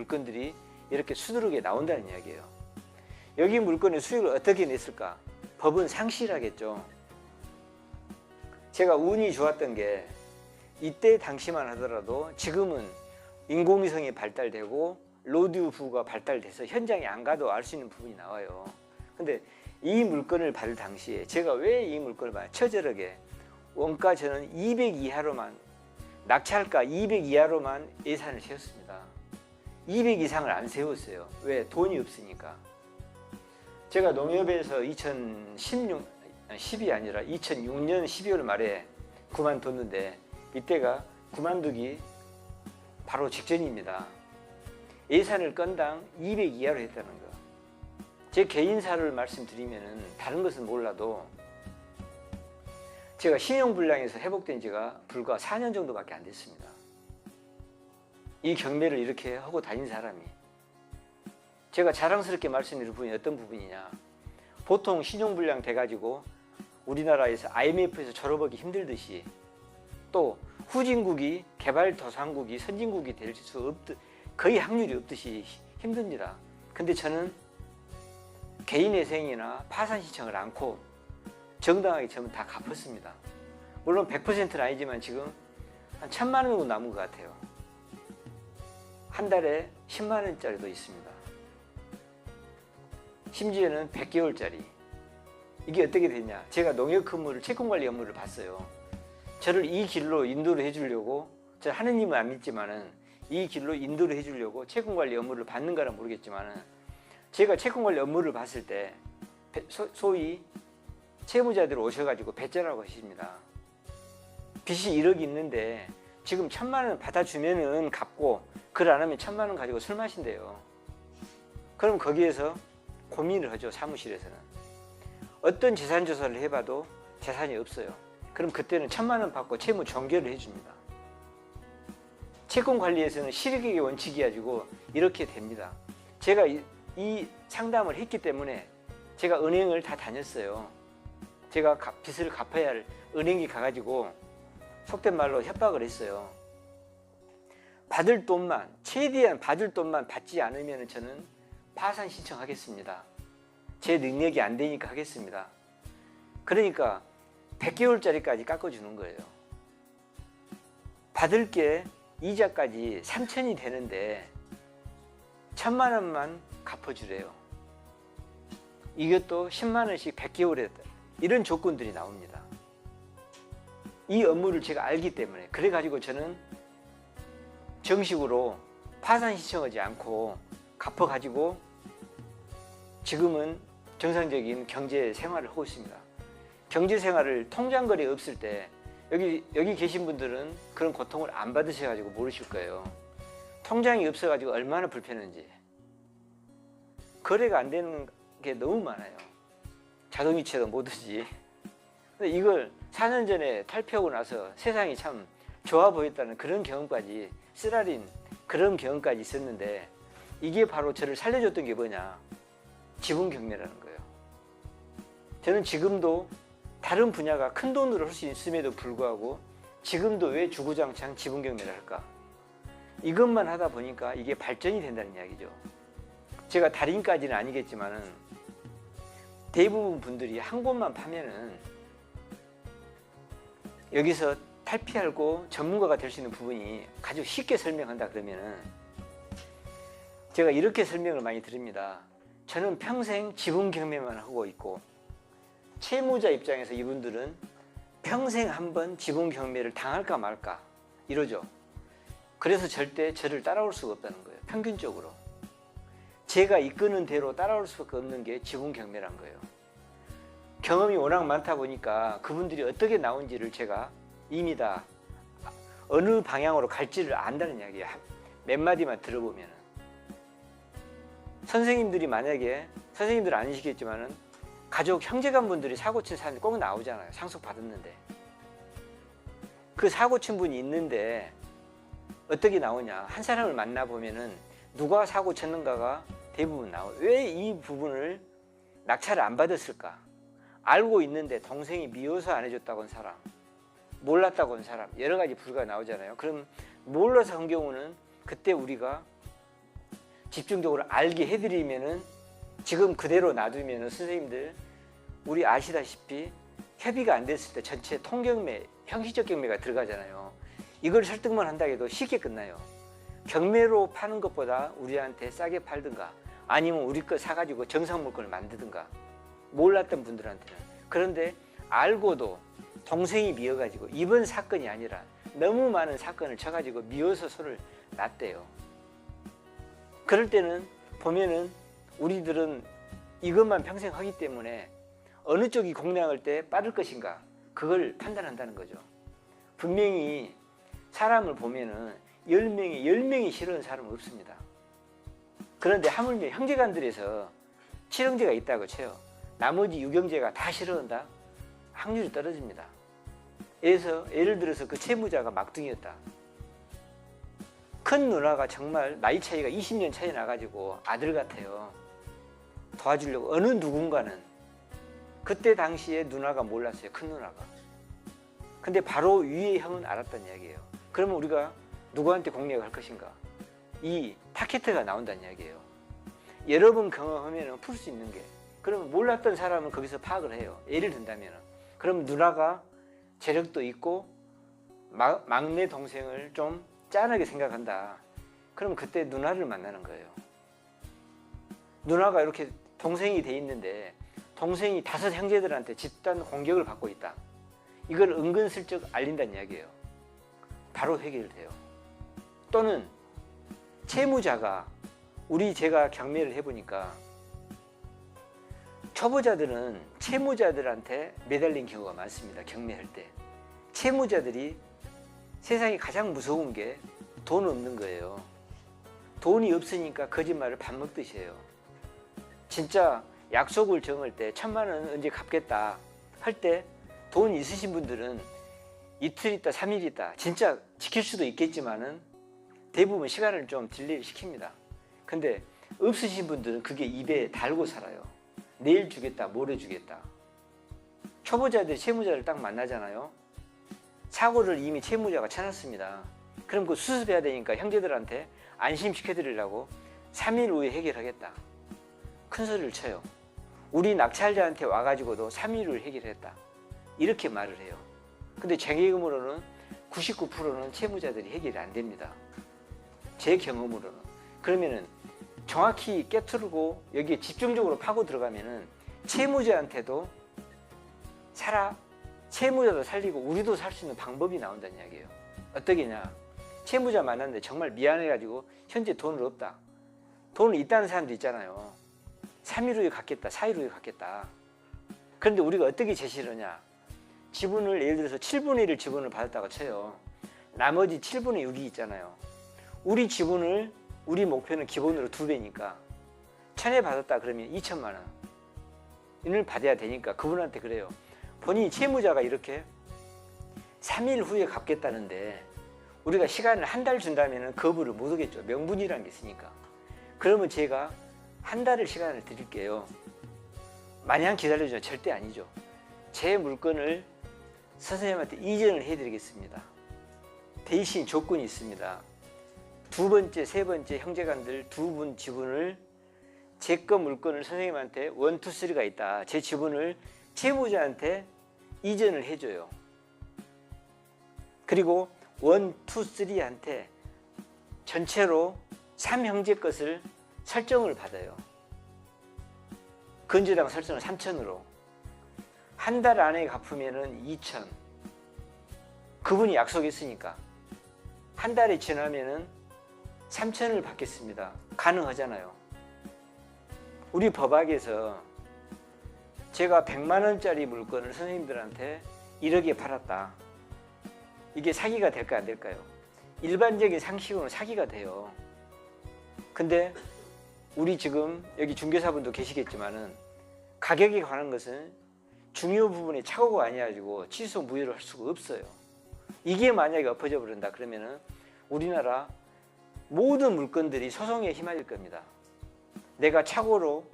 물건들이 이렇게 수두룩에 나온다는 이야기예요. 여기 물건의 수익을 어떻게 냈을까? 법은 상실하겠죠. 제가 운이 좋았던 게 이때 당시만 하더라도 지금은 인공위성이 발달되고 로드부가 발달돼서 현장에 안 가도 알 수 있는 부분이 나와요. 근데 이 물건을 받을 당시에 제가 왜 이 물건을 받아요? 처절하게 원가 저는 200 이하로만, 낙찰가 200 이하로만 예산을 세웠습니다. 200 이상을 안 세웠어요. 왜? 돈이 없으니까. 제가 농협에서 10이 아니라 2006년 12월 말에 그만뒀는데 이때가 그만두기 바로 직전입니다. 예산을 건당 200 이하로 했다는 거. 제 개인사를 말씀드리면 다른 것은 몰라도 제가 신용불량에서 회복된 지가 불과 4년 정도밖에 안 됐습니다. 이 경매를 이렇게 하고 다닌 사람이. 제가 자랑스럽게 말씀드릴 부분이 어떤 부분이냐. 보통 신용불량 돼가지고 우리나라에서 IMF에서 졸업하기 힘들듯이 또 후진국이 개발도상국이 선진국이 될 수 거의 확률이 없듯이 힘듭니다. 근데 저는 개인회생이나 파산 신청을 않고 정당하게 저는 다 갚았습니다. 물론 100%는 아니지만 지금 한 1000만 원 정도 남은 것 같아요. 한 달에 10만 원짜리도 있습니다. 심지어는 100개월짜리. 이게 어떻게 됐냐. 제가 농협 근무를 채권관리 업무를 봤어요. 저를 이 길로 인도를 해주려고, 저 하느님은 안 믿지만은 이 길로 인도를 해주려고 채권관리 업무를 받는가는 모르겠지만은 제가 채권관리 업무를 봤을 때 소위 채무자들 오셔가지고 배째라고 하십니다. 빚이 1억이 있는데 지금 1000만 원 받아주면은 갚고 그걸 안 하면 1000만 원 가지고 술 마신대요. 그럼 거기에서 고민을 하죠. 사무실에서는. 어떤 재산 조사를 해봐도 재산이 없어요. 그럼 그때는 1000만 원 받고 채무 종결을 해줍니다. 채권관리에서는 실익의 원칙이 가지고 이렇게 됩니다. 제가 이 상담을 했기 때문에 제가 은행을 다 다녔어요. 제가 빚을 갚아야 할 은행에 가가지고 속된 말로 협박을 했어요. 받을 돈만, 최대한 받을 돈만 받지 않으면 저는 파산 신청하겠습니다. 제 능력이 안 되니까 하겠습니다. 그러니까 100개월짜리까지 깎아주는 거예요. 받을 게 이자까지 3천이 되는데 1000만 원만 갚아주래요. 이것도 10만 원씩 100개월에 이런 조건들이 나옵니다. 이 업무를 제가 알기 때문에 그래가지고 저는 정식으로 파산 신청하지 않고 갚아가지고 지금은 정상적인 경제 생활을 하고 있습니다. 경제 생활을 통장거래 없을 때 여기 계신 분들은 그런 고통을 안 받으셔가지고 모르실 거예요. 통장이 없어가지고 얼마나 불편한지. 거래가 안 되는 게 너무 많아요. 자동이체도 못 오지. 근데 이걸 4년 전에 탈피하고 나서 세상이 참 좋아 보였다는 그런 경험까지, 쓰라린 그런 경험까지 있었는데 이게 바로 저를 살려줬던 게 뭐냐. 지분경매라는 거예요. 저는 지금도 다른 분야가 큰 돈으로 할 수 있음에도 불구하고 지금도 왜 주구장창 지분경매를 할까? 이것만 하다 보니까 이게 발전이 된다는 이야기죠. 제가 달인까지는 아니겠지만은 대부분 분들이 한 곳만 파면은 여기서 탈피하고 전문가가 될 수 있는 부분이 아주 쉽게 설명한다 그러면은 제가 이렇게 설명을 많이 드립니다. 저는 평생 지분경매만 하고 있고 채무자 입장에서 이분들은 평생 한번 지분경매를 당할까 말까 이러죠. 그래서 절대 저를 따라올 수가 없다는 거예요. 평균적으로. 제가 이끄는 대로 따라올 수밖에 없는 게 지분경매란 거예요. 경험이 워낙 많다 보니까 그분들이 어떻게 나온지를 제가 이미 다 어느 방향으로 갈지를 안다는 이야기예요. 몇 마디만 들어보면. 선생님들이 만약에, 선생님들 아니시겠지만은 가족 형제간분들이 사고 친 사람이 꼭 나오잖아요. 상속 받았는데. 그 사고 친 분이 있는데 어떻게 나오냐. 한 사람을 만나보면은 누가 사고 쳤는가가 대부분 나와요. 왜 이 부분을 낙찰을 안 받았을까? 알고 있는데 동생이 미워서 안 해줬다고 한 사람, 몰랐다고 한 사람, 여러 가지 불가 나오잖아요. 그럼 몰라서 한 경우는 그때 우리가 집중적으로 알게 해드리면은 지금 그대로 놔두면은 선생님들 우리 아시다시피 협의가 안 됐을 때 전체 통경매, 형식적 경매가 들어가잖아요. 이걸 설득만 한다 해도 쉽게 끝나요. 경매로 파는 것보다 우리한테 싸게 팔든가 아니면 우리 거 사가지고 정상 물건을 만들든가 몰랐던 분들한테는. 그런데 알고도 동생이 미워가지고 이번 사건이 아니라 너무 많은 사건을 쳐가지고 미워서 손을 놨대요. 그럴 때는 보면은 우리들은 이것만 평생 하기 때문에 어느 쪽이 공략할 때 빠를 것인가 그걸 판단한다는 거죠. 분명히 사람을 보면은 10명이 싫어하는 사람은 없습니다. 그런데 하물며 형제간들에서 7형제가 있다고 쳐요. 나머지 6형제가 다 싫어한다? 확률이 떨어집니다. 예를 들어서 그 채무자가 막둥이였다. 큰 누나가 정말 나이 차이가 20년 차이 나가지고 아들 같아요. 도와주려고 어느 누군가는 그때 당시에 누나가 몰랐어요. 큰 누나가. 근데 바로 위의 형은 알았다는 이야기예요. 그러면 우리가 누구한테 공략을 할 것인가? 이 타켓트가 나온다는 이야기예요. 여러 번 경험하면 풀 수 있는 게. 그러면 몰랐던 사람은 거기서 파악을 해요. 예를 든다면. 그럼 누나가 재력도 있고 막내 동생을 좀 짠하게 생각한다. 그럼 그때 누나를 만나는 거예요. 누나가 이렇게 동생이 돼 있는데 동생이 5 형제들한테 집단 공격을 받고 있다. 이걸 은근슬쩍 알린다는 이야기예요. 바로 해결돼요. 또는 채무자가 제가 경매를 해보니까 초보자들은 채무자들한테 매달린 경우가 많습니다. 경매할 때. 채무자들이 세상에 가장 무서운 게 돈 없는 거예요. 돈이 없으니까 거짓말을 밥 먹듯이 해요. 진짜 약속을 정할 때 1000만 원 언제 갚겠다 할 때 돈 있으신 분들은 이틀 있다 3일 있다 진짜 지킬 수도 있겠지만은 대부분 시간을 좀 딜레이 시킵니다. 근데 없으신 분들은 그게 입에 달고 살아요. 내일 주겠다 모레 주겠다. 초보자들이 채무자를 딱 만나잖아요. 사고를 이미 채무자가 쳐놨습니다. 그럼 그 수습해야 되니까 형제들한테 안심시켜드리려고 3일 후에 해결하겠다. 큰 소리를 쳐요. 우리 낙찰자한테 와가지고도 3일 후에 해결했다. 이렇게 말을 해요. 근데 제 경험으로는 99%는 채무자들이 해결이 안 됩니다. 제 경험으로는. 그러면은 정확히 깨트르고 여기에 집중적으로 파고 들어가면은 채무자한테도 채무자도 살리고 우리도 살 수 있는 방법이 나온다는 이야기예요. 어떻게냐? 채무자 만났는데 정말 미안해가지고 현재 돈은 없다. 돈은 있다는 사람도 있잖아요. 3일 후에 갚겠다, 4일 후에 갚겠다. 그런데 우리가 어떻게 제시를 하냐? 지분을 예를 들어서 7분의 1을 지분을 받았다고 쳐요. 나머지 7분의 6이 있잖아요. 우리 목표는 기본으로 2배니까 1000에 받았다 그러면 2000만 원을 받아야 되니까 그분한테 그래요. 본인이 채무자가 이렇게 3일 후에 갚겠다는데 우리가 시간을 한 달 준다면 거부를 못 하겠죠. 명분이라는 게 있으니까. 그러면 제가 한 달을 시간을 드릴게요. 마냥 기다려줘요. 절대 아니죠. 제 물건을 선생님한테 이전을 해드리겠습니다. 대신 조건이 있습니다. 2번째, 3번째 형제간들 2분 지분을 제 거 물건을 선생님한테 1, 2, 3가 있다. 제 지분을 채무자한테 이전을 해줘요. 그리고 1, 2, 3한테 전체로 3형제 것을 설정을 받아요. 건조당 설정을 3,000으로. 한 달 안에 갚으면은 2,000. 그분이 약속했으니까. 한 달이 지나면은 3,000을 받겠습니다. 가능하잖아요. 우리 법학에서 제가 100만 원짜리 물건을 선생님들한테 1억에 팔았다. 이게 사기가 될까 안 될까요? 일반적인 상식으로는 사기가 돼요. 근데 우리 지금 여기 중개사분도 계시겠지만은 가격에 관한 것은 중요 부분에 착오가 아니어가지고 취소 무효를 할 수가 없어요. 이게 만약에 엎어져 버린다 그러면은 우리나라 모든 물건들이 소송에 휘말릴 겁니다. 내가 착오로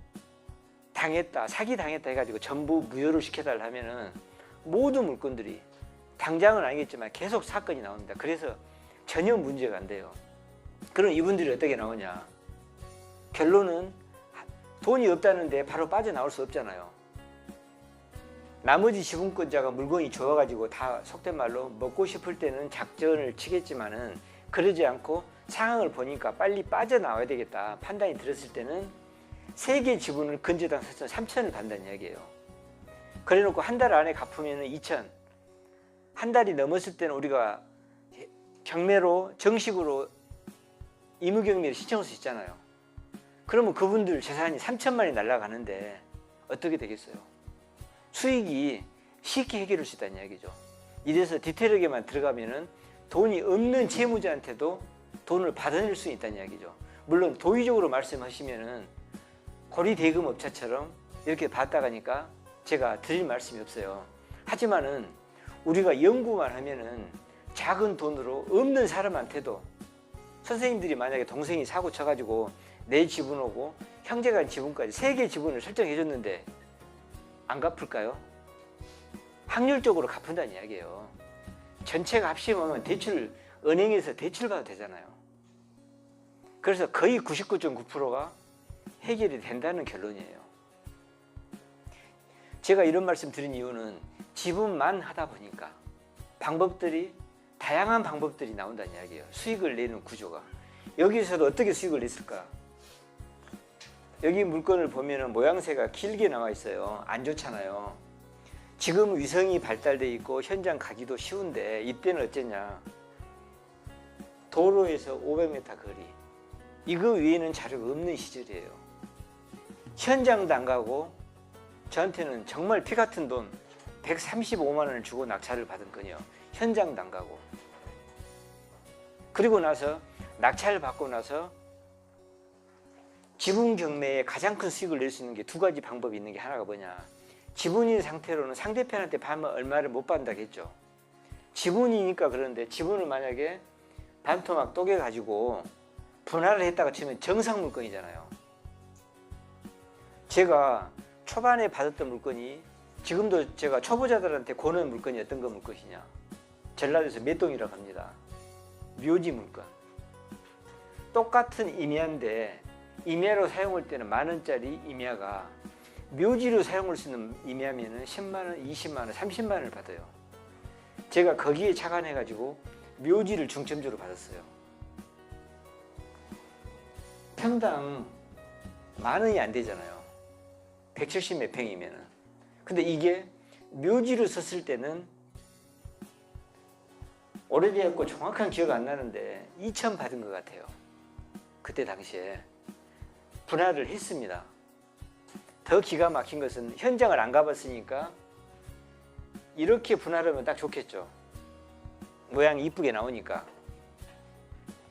당했다, 사기 당했다 해가지고 전부 무효를 시켜달라 하면은 모든 물건들이 당장은 아니겠지만 계속 사건이 나옵니다. 그래서 전혀 문제가 안 돼요. 그럼 이분들이 어떻게 나오냐? 결론은 돈이 없다는데 바로 빠져나올 수 없잖아요. 나머지 지분권자가 물건이 좋아가지고 다 속된 말로 먹고 싶을 때는 작전을 치겠지만은 그러지 않고 상황을 보니까 빨리 빠져나와야 되겠다 판단이 들었을 때는 세개 지분을 근저당 3천을 받는다는 이야기예요. 그래놓고 한 달 안에 갚으면 2천, 한 달이 넘었을 때는 우리가 경매로 정식으로 의무경매를 신청할 수 있잖아요. 그러면 그분들 재산이 3천만이 날아가는데 어떻게 되겠어요? 수익이 쉽게 해결할 수 있다는 이야기죠. 이래서 디테일하게만 들어가면은 돈이 없는 채무자한테도 돈을 받아낼 수 있다는 이야기죠. 물론 도의적으로 말씀하시면은 고리대금업자처럼 이렇게 받다가니까 제가 드릴 말씀이 없어요. 하지만은 우리가 연구만 하면은 작은 돈으로 없는 사람한테도 선생님들이 만약에 동생이 사고 쳐가지고 내 지분하고 형제간 지분까지 3개 지분을 설정해 줬는데 안 갚을까요? 확률적으로 갚는다는 이야기예요. 전체가 합심하면 대출, 은행에서 대출 받아도 되잖아요. 그래서 거의 99.9%가 해결이 된다는 결론이에요. 제가 이런 말씀 드린 이유는 지분만 하다 보니까 다양한 방법들이 나온다는 이야기예요. 수익을 내는 구조가. 여기서도 어떻게 수익을 냈을까? 여기 물건을 보면 모양새가 길게 나와 있어요. 안 좋잖아요. 지금 위성이 발달돼 있고 현장 가기도 쉬운데 이때는 어쨌냐? 도로에서 500m 거리. 이거 외에는 자료가 없는 시절이에요. 현장도 안 가고 저한테는 정말 피 같은 돈 135만 원을 주고 낙찰을 받은 건요. 현장도 안 가고. 그리고 나서 낙찰을 받고 나서 지분 경매에 가장 큰 수익을 낼 수 있는 게 2가지 방법이 있는 게 하나가 뭐냐. 지분인 상태로는 상대편한테 받으면 얼마를 못 받는다겠죠. 지분이니까 그런데 지분을 만약에 반토막 쪼개 가지고 분할을 했다가 치면 정상 물건이잖아요. 제가 초반에 받았던 물건이 지금도 제가 초보자들한테 고는 물건이 어떤 거 물건이냐. 전라도에서 맷동이라고 합니다. 묘지 물건. 똑같은 임야인데 임야로 사용할 때는 10,000원짜리 임야가 묘지로 사용할 수 있는 임야면은 10만 원, 20만 원, 30만 원을 받아요. 제가 거기에 착안해 가지고 묘지를 중점적으로 받았어요. 평당 10,000원이 안 되잖아요. 170 몇 평이면은. 근데 이게 묘지로 썼을 때는 오래되었고 정확한 기억 안 나는데 2천 받은 것 같아요. 그때 당시에 분할을 했습니다. 더 기가 막힌 것은 현장을 안 가봤으니까 이렇게 분할하면 딱 좋겠죠. 모양이 이쁘게 나오니까.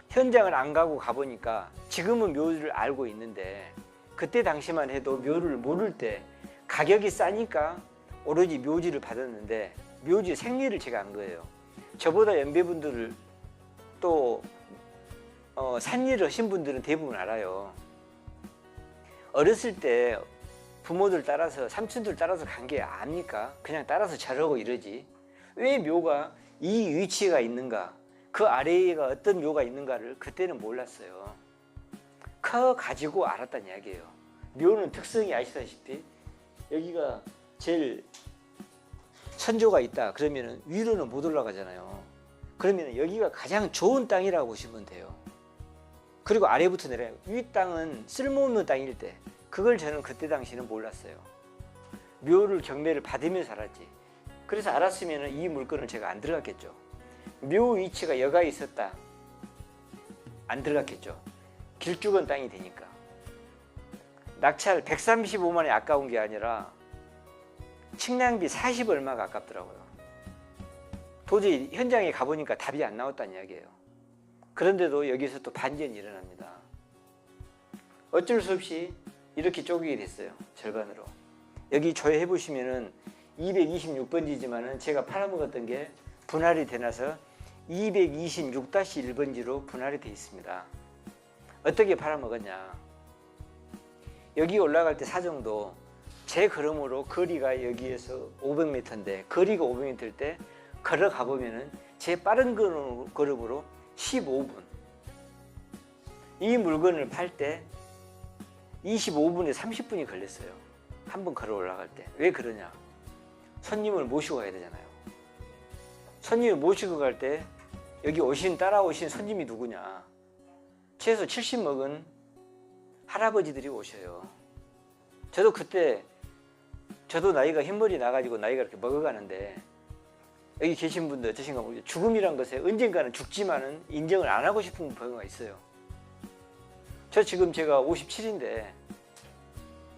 현장을 안 가고 가보니까 지금은 묘를 알고 있는데 그때 당시만 해도 묘를 모를 때 가격이 싸니까 오로지 묘지를 받았는데 묘지 생리를 제가 안 거예요. 저보다 연배분들을 또 산일을 하신 분들은 대부분 알아요. 어렸을 때 부모들 따라서 삼촌들 따라서 간 게 압니까? 그냥 따라서 자라고 이러지. 왜 묘가 이 위치가 있는가, 그 아래에가 어떤 묘가 있는가를 그때는 몰랐어요. 커 가지고 알았다는 이야기예요. 묘는 특성이 아시다시피 여기가 제일 선조가 있다 그러면 위로는 못 올라가잖아요. 그러면 여기가 가장 좋은 땅이라고 보시면 돼요. 그리고 아래부터 내려요. 위 땅은 쓸모없는 땅일 때, 그걸 저는 그때 당시는 몰랐어요. 묘를 경매를 받으면서 알았지. 그래서 알았으면 이 물건을 제가 안 들어갔겠죠. 묘 위치가 여가에 있었다, 안 들어갔겠죠. 길쭉한 땅이 되니까. 낙찰 135만 원이 아까운 게 아니라 측량비 40 얼마가 아깝더라고요. 도저히 현장에 가보니까 답이 안 나왔다는 이야기예요. 그런데도 여기서 또 반전이 일어납니다. 어쩔 수 없이 이렇게 쪼개게 됐어요. 절반으로. 여기 조회해 보시면은 226번지지만은 제가 팔아먹었던 게 분할이 되나서 226-1번지로 분할이 되어 있습니다. 어떻게 팔아먹었냐. 여기 올라갈 때 사정도 제 걸음으로 거리가 여기에서 500m인데 거리가 500m일 때 걸어가 보면은 제 빠른 걸음으로 15분. 이 물건을 팔 때 25분에 30분이 걸렸어요. 한 번 걸어 올라갈 때. 왜 그러냐? 손님을 모시고 가야 되잖아요. 손님을 모시고 갈 때 여기 따라오신 손님이 누구냐? 최소 70 먹은 할아버지들이 오셔요. 저도 나이가 흰머리 나가지고 나이가 이렇게 먹어가는데 여기 계신 분들 어떠신가 모르겠어요. 죽음이란 것에 언젠가는 죽지만은 인정을 안 하고 싶은 경우가 있어요. 제가 57인데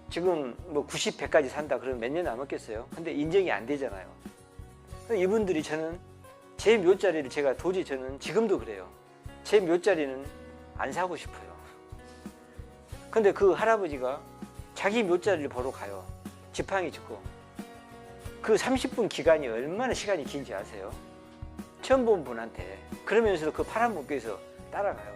지금 뭐 90, 100까지 산다 그러면 몇 년 남았겠어요? 근데 인정이 안 되잖아요. 이분들이 제 묘자리를 저는 지금도 그래요. 제 묘자리는 안 사고 싶어요. 근데 그 할아버지가 자기 묘자리를 보러 가요. 지팡이 짚고. 그 30분 기간이 얼마나 시간이 긴지 아세요? 처음 본 분한테. 그러면서도 그 파란 물결에서 따라가요.